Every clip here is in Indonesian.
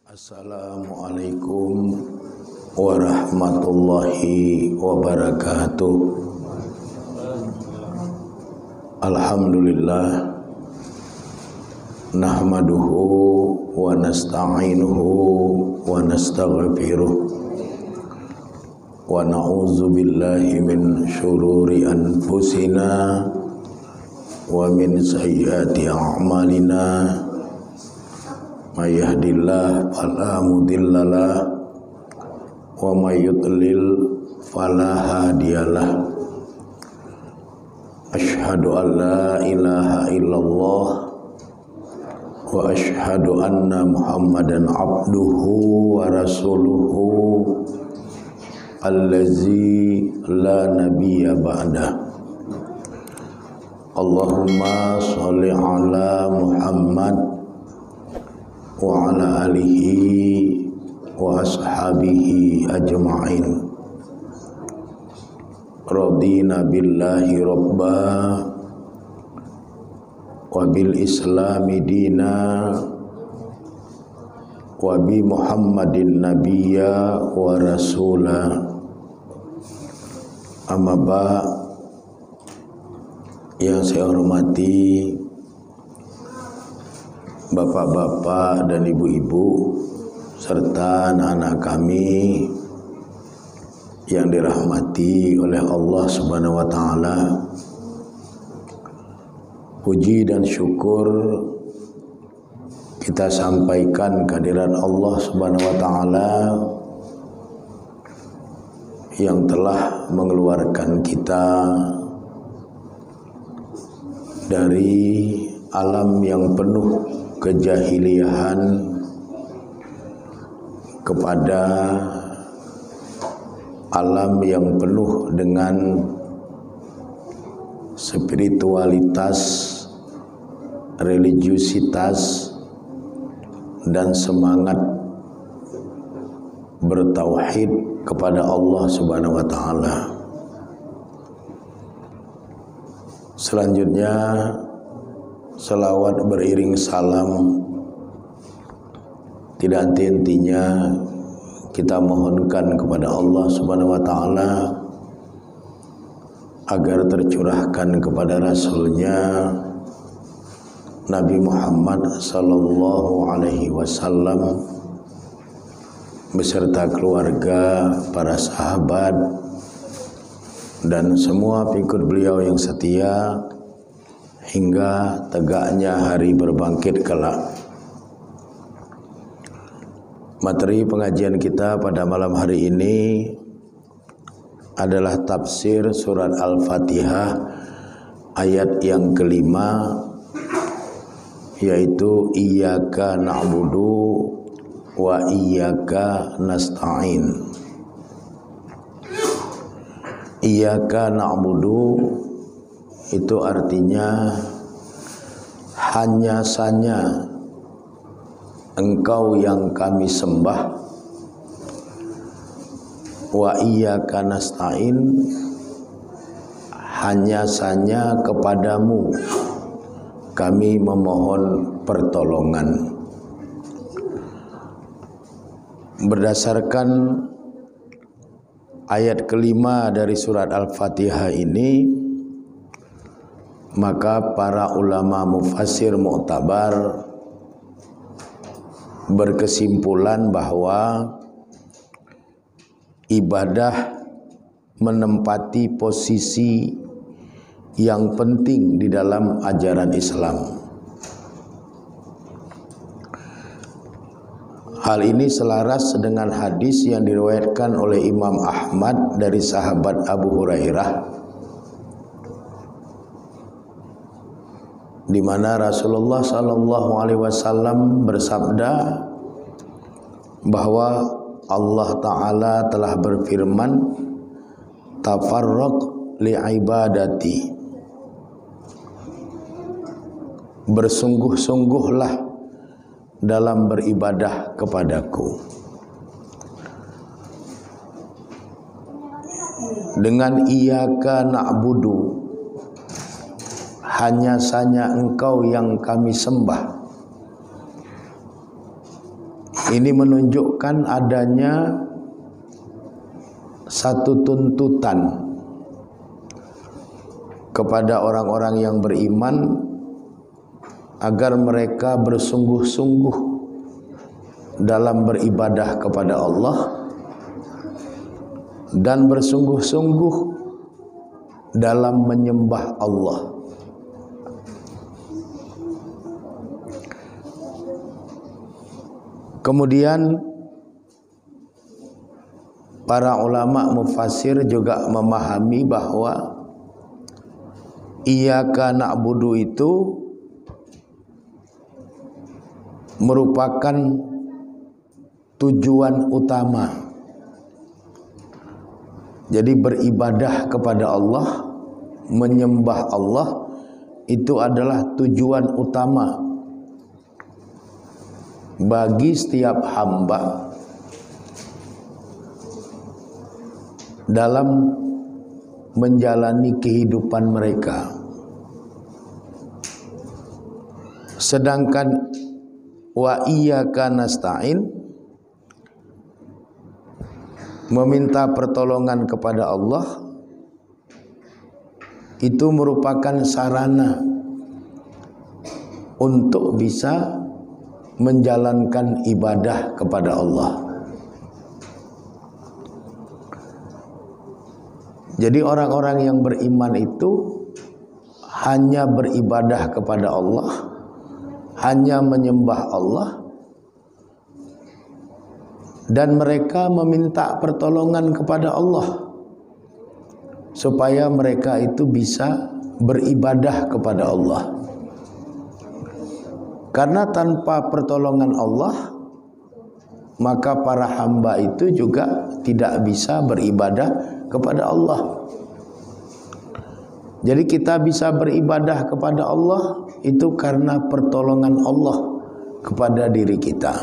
Assalamualaikum warahmatullahi wabarakatuh. Alhamdulillah nahmaduhu wa nasta'inuhu wa nastaghfiruh wa na'udzu billahi min syururi anfusina wa min sayyiati a'malina. May yahdihillahu fala mudhillalah wa may yudlil fala hadiyalah. Asyhadu an la ilaha illallah wa asyhadu anna Muhammadan abduhu wa rasuluhu allazi la nabiyya ba'dah. Allahumma sholli ala Muhammad wa ala alihi wa ashabihi ajma'in. Radina billahi rabba wa bil islami dina wa bi Muhammadin nabiyya wa rasula. Amma ba', yang saya hormati bapak-bapak dan ibu-ibu serta anak-anak kami yang dirahmati oleh Allah Subhanahu wa taala. Puji dan syukur kita sampaikan kehadirat Allah Subhanahu wa taala yang telah mengeluarkan kita dari alam yang penuh kejahiliahan kepada alam yang penuh dengan spiritualitas, religiusitas, dan semangat bertauhid kepada Allah Subhanahu wa taala. Selanjutnya selawat beriring salam tidak henti-hentinya kita mohonkan kepada Allah Subhanahu wa taala agar tercurahkan kepada Rasulnya Nabi Muhammad sallallahu alaihi wasallam beserta keluarga, para sahabat dan semua pengikut beliau yang setia hingga tegaknya hari berbangkit kelak. Materi pengajian kita pada malam hari ini adalah tafsir surat Al-Fatihah ayat yang kelima, yaitu iyyaka na'budu wa iyyaka nasta'in. Iyyaka na'budu itu artinya hanya saja Engkau yang kami sembah, wa iyyaka nasta'in, hanya saja kepadamu kami memohon pertolongan. Berdasarkan ayat kelima dari surat Al-Fatihah ini, maka para ulama mufassir mu'tabar berkesimpulan bahwa ibadah menempati posisi yang penting di dalam ajaran Islam. Hal ini selaras dengan hadis yang diriwayatkan oleh Imam Ahmad dari sahabat Abu Hurairah, di mana Rasulullah sallallahu alaihi wasallam bersabda bahwa Allah taala telah berfirman, tafarraq li ibadati, bersungguh-sungguhlah dalam beribadah kepadaku. Dengan iyyaka na'budu, hanya saja Engkau yang kami sembah, Ini menunjukkan adanya satu tuntutan kepada orang-orang yang beriman agar mereka bersungguh-sungguh dalam beribadah kepada Allah dan bersungguh-sungguh dalam menyembah Allah. Kemudian para ulama mufassir juga memahami bahwa iyyaka na'budu itu merupakan tujuan utama. Jadi beribadah kepada Allah, menyembah Allah itu adalah tujuan utama bagi setiap hamba dalam menjalani kehidupan mereka. Sedangkan wa iyyaka nasta'in, meminta pertolongan kepada Allah, itu merupakan sarana untuk bisa menjalankan ibadah kepada Allah. Jadi orang-orang yang beriman itu hanya beribadah kepada Allah, hanya menyembah Allah, dan mereka meminta pertolongan kepada Allah supaya mereka itu bisa beribadah kepada Allah. Karena tanpa pertolongan Allah, maka para hamba itu juga tidak bisa beribadah kepada Allah. Jadi kita bisa beribadah kepada Allah itu karena pertolongan Allah kepada diri kita.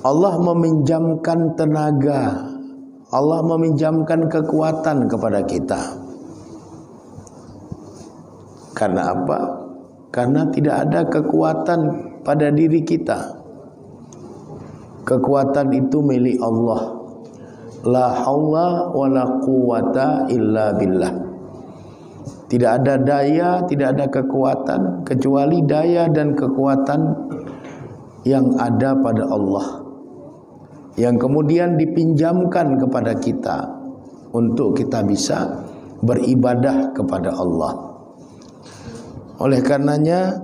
Allah meminjamkan tenaga, Allah meminjamkan kekuatan kepada kita. Karena apa? Karena tidak ada kekuatan pada diri kita. Kekuatan itu milik Allah. La haula wa la quwata illa billah. Tidak ada daya, tidak ada kekuatan kecuali daya dan kekuatan yang ada pada Allah, yang kemudian dipinjamkan kepada kita untuk kita bisa beribadah kepada Allah. Oleh karenanya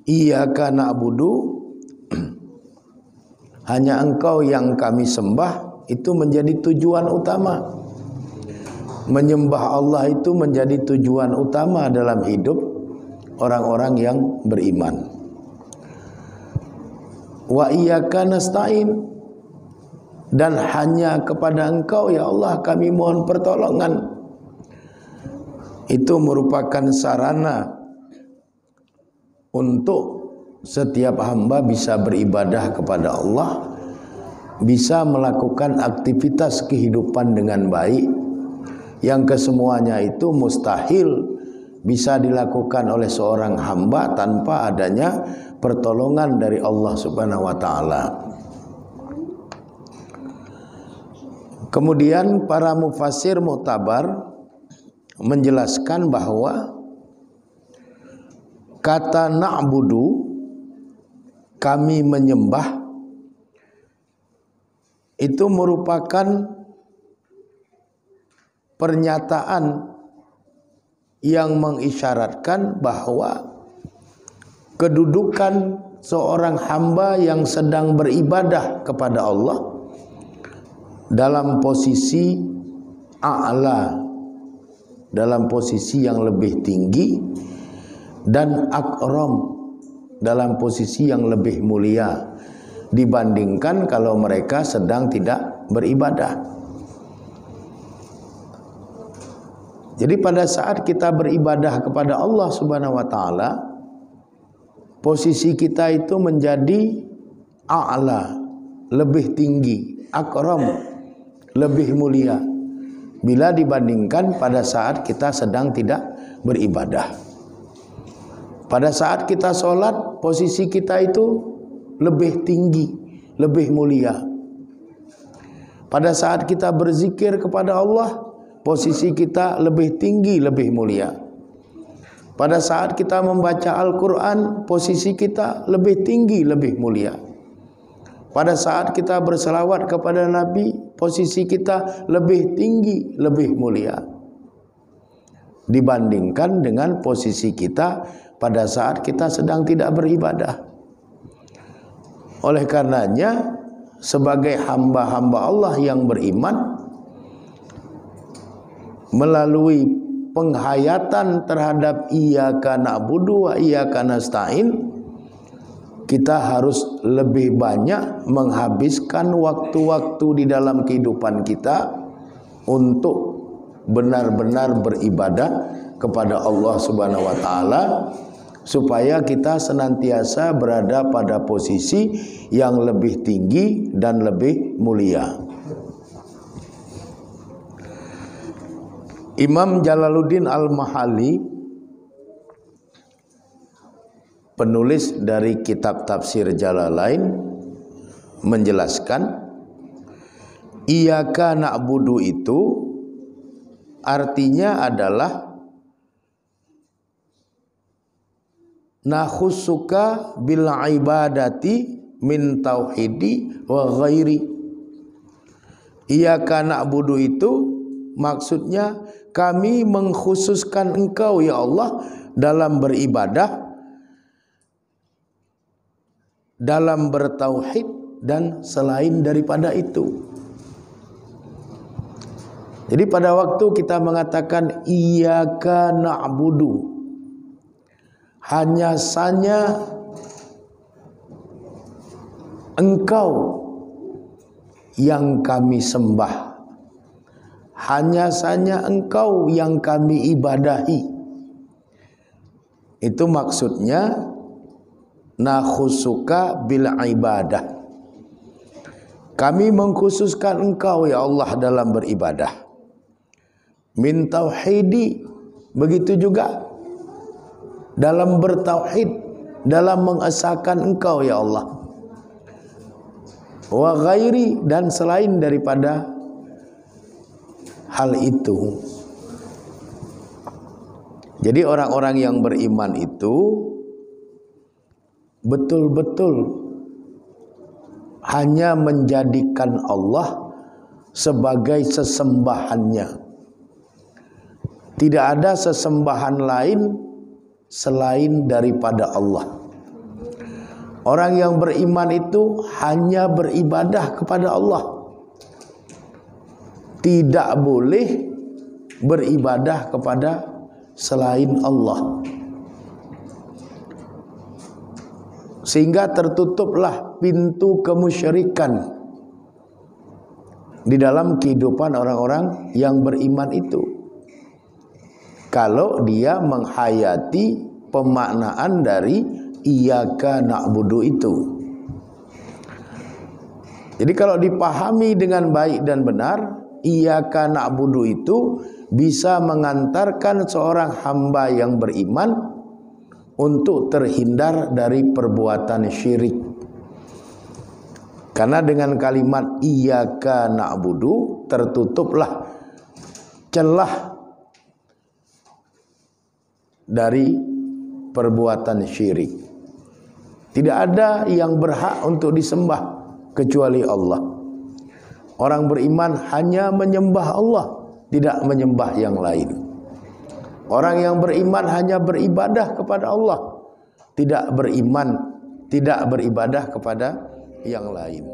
iyyaka na'budu, hanya Engkau yang kami sembah, itu menjadi tujuan utama. Menyembah Allah itu menjadi tujuan utama dalam hidup orang-orang yang beriman. Wa iyyaka nasta'in, dan hanya kepada Engkau ya Allah kami mohon pertolongan. Itu merupakan sarana untuk setiap hamba bisa beribadah kepada Allah, bisa melakukan aktivitas kehidupan dengan baik, yang kesemuanya itu mustahil bisa dilakukan oleh seorang hamba tanpa adanya pertolongan dari Allah Subhanahu wa taala. Kemudian para mufassir mu'tabar menjelaskan bahwa kata na'budu, kami menyembah, itu merupakan pernyataan yang mengisyaratkan bahwa kedudukan seorang hamba yang sedang beribadah kepada Allah dalam posisi a'la, dalam posisi yang lebih tinggi, dan akram, dalam posisi yang lebih mulia dibandingkan kalau mereka sedang tidak beribadah. Jadi pada saat kita beribadah kepada Allah Subhanahu wa taala, posisi kita itu menjadi a'la, lebih tinggi, akram, lebih mulia bila dibandingkan pada saat kita sedang tidak beribadah. Pada saat kita sholat, posisi kita itu lebih tinggi, lebih mulia. Pada saat kita berzikir kepada Allah, posisi kita lebih tinggi, lebih mulia. Pada saat kita membaca Al-Quran, posisi kita lebih tinggi, lebih mulia. Pada saat kita berselawat kepada Nabi, posisi kita lebih tinggi, lebih mulia, dibandingkan dengan posisi kita pada saat kita sedang tidak beribadah. Oleh karenanya, sebagai hamba-hamba Allah yang beriman, melalui penghayatan terhadap iyyaka na'budu wa iyyaka nasta'in, kita harus lebih banyak menghabiskan waktu-waktu di dalam kehidupan kita untuk benar-benar beribadah kepada Allah Subhanahu wa taala, supaya kita senantiasa berada pada posisi yang lebih tinggi dan lebih mulia. Imam Jalaluddin Al-Mahalli, penulis dari kitab tafsir Jalalain, menjelaskan iyyaka na'budu itu artinya adalah nakhussuka bil ibadati min tauhidi wa ghairi. Iyyaka na'budu itu maksudnya kami mengkhususkan Engkau ya Allah dalam beribadah, dalam bertauhid, dan selain daripada itu. Jadi pada waktu kita mengatakan iyyaka na'budu, hanya saja Engkau yang kami sembah, hanya saja Engkau yang kami ibadahi, itu maksudnya nakhusuka bil ibadah. Kami mengkhususkan Engkau ya Allah dalam beribadah. Min tauhidi, begitu juga dalam bertauhid, dalam mengesahkan Engkau ya Allah. Wa ghairi, dan selain daripada hal itu. Jadi orang-orang yang beriman itu betul-betul hanya menjadikan Allah sebagai sesembahannya. Tidak ada sesembahan lain selain daripada Allah. Orang yang beriman itu hanya beribadah kepada Allah, tidak boleh beribadah kepada selain Allah. Sehingga tertutuplah pintu kemusyrikan di dalam kehidupan orang-orang yang beriman itu, kalau dia menghayati pemaknaan dari iyyaka na'budu itu. Jadi kalau dipahami dengan baik dan benar, iyyaka na'budu itu bisa mengantarkan seorang hamba yang beriman untuk terhindar dari perbuatan syirik. Karena dengan kalimat iyyaka na'budu tertutuplah celah dari perbuatan syirik. Tidak ada yang berhak untuk disembah kecuali Allah. Orang beriman hanya menyembah Allah, tidak menyembah yang lain. Orang yang beriman hanya beribadah kepada Allah, tidak beriman, tidak beribadah kepada yang lain.